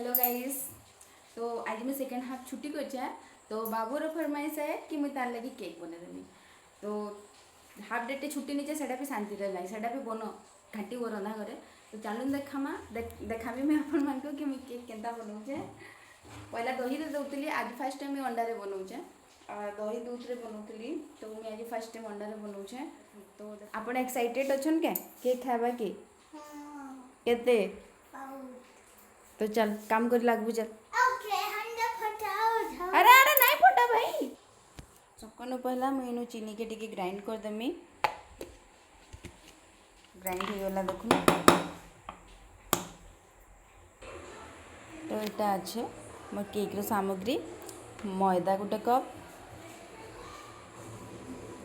Hello guys. तो आज मैं सेकेंड हाफ छुट्टी कर तो बाबूर फरमाइश है कि मुझे तार लगी केक बनदेमी। तो हाफ डे छुट्टी नहीं से भी शांति ना से भी बन घाटी वो रंधा करे। तो चलू देखामा देखाबी मैं आपण मान कि मुझे केक केन्ता बनाऊे। पहला दही दौली आज फास्ट टाइम अंडारे बनाऊे। दही दूध बनाऊली तो मुझे आज फास्ट टाइम अंडारे बनाऊे। तो आप एक्साइटेड अच्छा क्या केक खावा कि केते? तो चल काम कर लागू चल। अरे अरे नहीं फटा भाई। सबको पहला मुझे चीनी के टिके ग्राइंड करदेमी। ग्राइंड हो गला देखुन। तो यहाँ अच्छे मोर केक रो सामग्री मैदा गोटे कप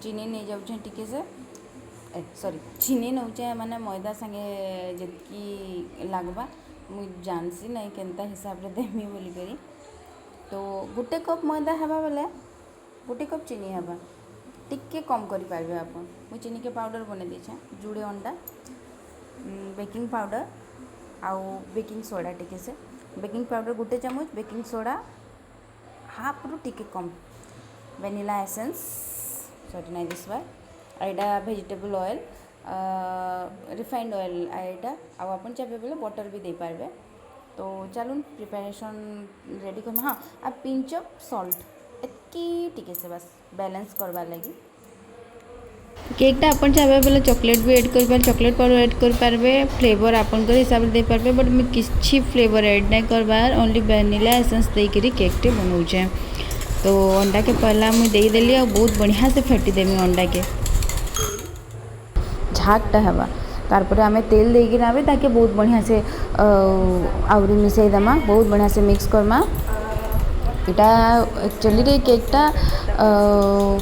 चीनी नहीं जाऊँ टिके से सॉरी चीनी नौचे माने मैदा संगे जितकी लागबा मुझ जानसी नहीं केनता हिसाब रे देमी बोली करी। तो गोटे कप मैदा हवा बेले गोटे कप चीनी हवा टिके कम करि पारबे आपन। मु चीनी के पाउडर बने देछे जुड़े अंडा बेकिंग पाउडर आउ बेकिंग सोडा टिके से बेकिंग पाउडर गोटे चामच बेकिंग सोडा हाफ रु टिके कम वेनिला एसेंस सॉरी नहीं this bar Etah vegetable oil refined oil एटा आउ अपन चाहे बोले बटर भी दे पारबे। तो चलून प्रिपरेशन रेडी कर। हाँ आ पिंच ऑफ सॉल्ट एतकी टिके से बस बैलेंस करवा लगी। केकटा अपन चाहे बोले चॉकलेट भी ऐड कर पारे चॉकलेट पाउडर ऐड कर पारबे फ्लेवर आपन कर हिसाब दे पारबे बट मैं किसी फ्लेवर ऐड नहीं करबार ओनली वेनिला एसेंस देकरी केकटे बनाऊे। तो अंडा के पहला मुझे देदेली और बहुत बढ़िया से फेटी देमी अंडा के झागटा हवा तारपर आमे तेल देगी ना ताकि बहुत बढ़िया से आवरी मिसई देमा बहुत बढ़िया से मिक्स करमा। यहाँ एक्चुअली रे केकटा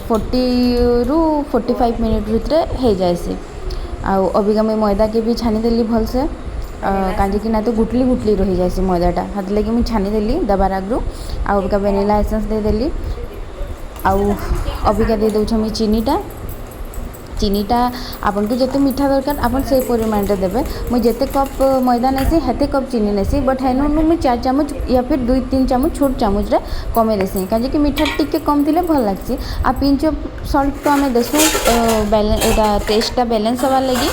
40 रु 45 मिनट भितर हो जाए। आउ अबिका मैं मैदा के भी छानी देली भल से कहीं ना तो गुटली गुटली रही जाए मैदाटा हाथ लगे मुझे छानी देली दबार आगु आउ अबिका वेनिला एसेंस दे देली आउ अबिका दे दौछ मुझे चीनीटा आपन को जिते मीठा दरकार आपन से परिमाण रे देबे। मुझे जिते कप मैदा नेसी हेते कप चीनी नेसी बट हेनु मुझे 4 चामच या फिर 2-3 चामच छोट चामच रे कमे देसी कहीं कि मीठा टिके कम थिले भल लागसी। आ पिंच ऑफ सॉल्ट तो आमे देसु एटा टेस्टटा बैलेंस हवा लगी।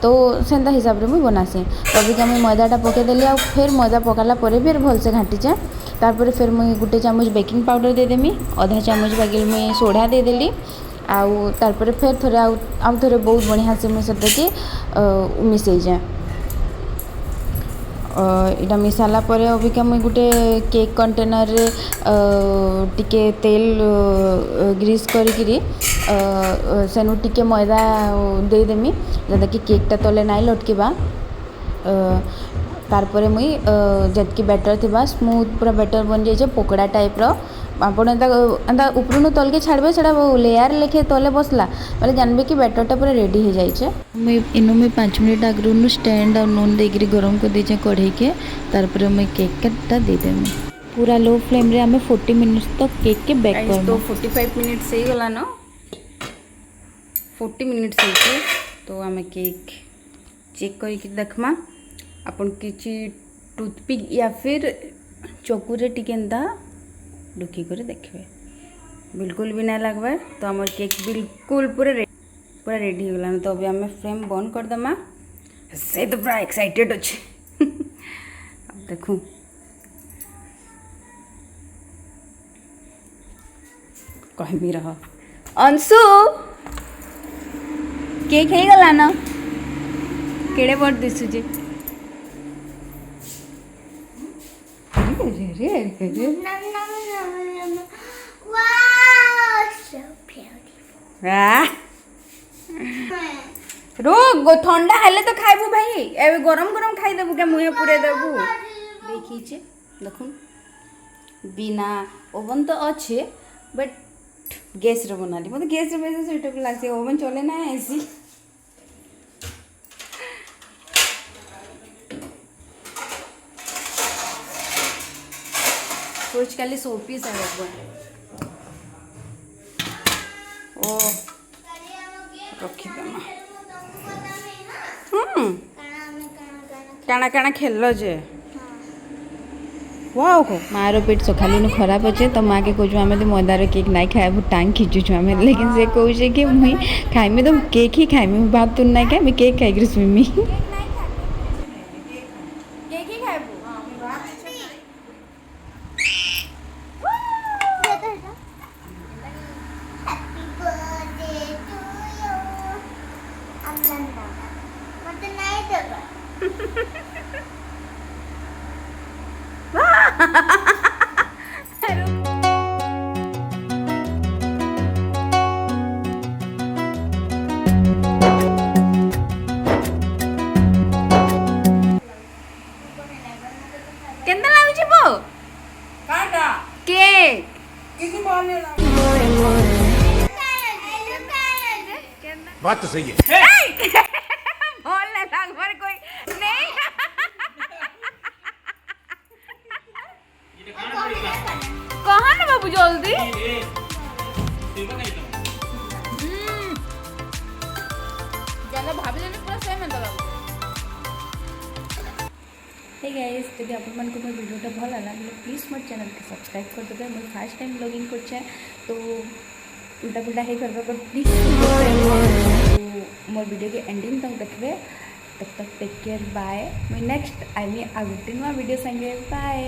तो सेंता हिसाब रे मुझे बनासी। तो अभी मैं मैदाटा पकईदेली आ फिर मैदा पकाला फिर भल से घाटीचे तारपर फिर मुझे गोटे चामच बेकिंग पाउडर देदेमी आधा चामच बागिल मुझे सोडा देदेली आउ तारपर फिर थोड़े आउ थोड़े बहुत बढ़िया से मुझे सेटाके मिसई जाए। इटा मिसाला परे अबिका मुझे गोटे केक कंटेनर रे टिके तेल ग्रीस करी सेनु टिके मैदा देदेमी जता कि केकटा तले नाई लटकीबा। तारपर मुई जतकी बैटर थिबा स्मूथ पूरा बैटर बन जाइए पकोड़ा टाइप रो आपण एंता उपरू तल के छाड़बे से लेयर लेखे तले बसला बोले जानबे कि बैटरटा पूरा रेडी हो जाइए। मैं इनो में 5 मिनट आगु स्टैंड और नून देकर गरम कर दीचे कढ़ई के तारपर मैं केकटा दे देमी पूरा लो फ्लेम रे हमें 40 मिनट्स तक केक के बेक कर। तो 45 मिनट्स ही गला न 40 मिनट्स हो तो आम केक चेक करके देखमा अपन किसी टूथपिक या फिर चकुरे टिकेंता ढुकी कर देखिए बिल्कुल भी नहीं लगवार। तो आम केक बिल्कुल पूरा रेडी हो गला। तो अभी आम फ्लेम बंद कर दमा से तो पूरा एक्साइटेड अच्छे अब देखूँ कह भी रहा अंशु केक हो गला ना केड़े बड़ दिशुचे रो ठंडा हेले तो खाइबू भाई ए गरम गरम खाई देबू क्या मुहे पूरे देबू देखीचे देखुन बिना ओवन तो अच्छे बट गैस रे बनाली मतलब गैस रे बेसे सुइटेबल लागसे ओवन चले ना ऐसी। सोच काली सोपीस है ओ रखी देमा काना काना खेल जे वाओ को मार पेट सकालू खराब अच्छे तो माँ के कहूँ आम तो मैदार केक ना खाए टांग खिचुଛୁ आम लेकिन से कहे कि मुई खाइमी तो केक ही खाइमी भात तुन ना खाए केक खाई सुमी केंता लाଗୁଛି बो काटा केक किसी बोलने बात तो सही है बोलने लग पर कोई नहीं कहाँ ना बाबू जल्दी जाना भाभी जाने पूरा सेम है तो हे गाइस जब आपण मन को मोर वीडियोटा भल लगा प्लीज मोर चैनल के सब्सक्राइब कर देबे मोर फर्स्ट टाइम ब्लॉगिंग करछे तो उल्टा पुल्टा हे करबे पर प्लीज मोर वीडियो के एंडिंग तक देखबे तब तक टेक केयर बाय मैं नेक्स्ट आई मी आ गुटे नुआ वीडियो संगे बाय।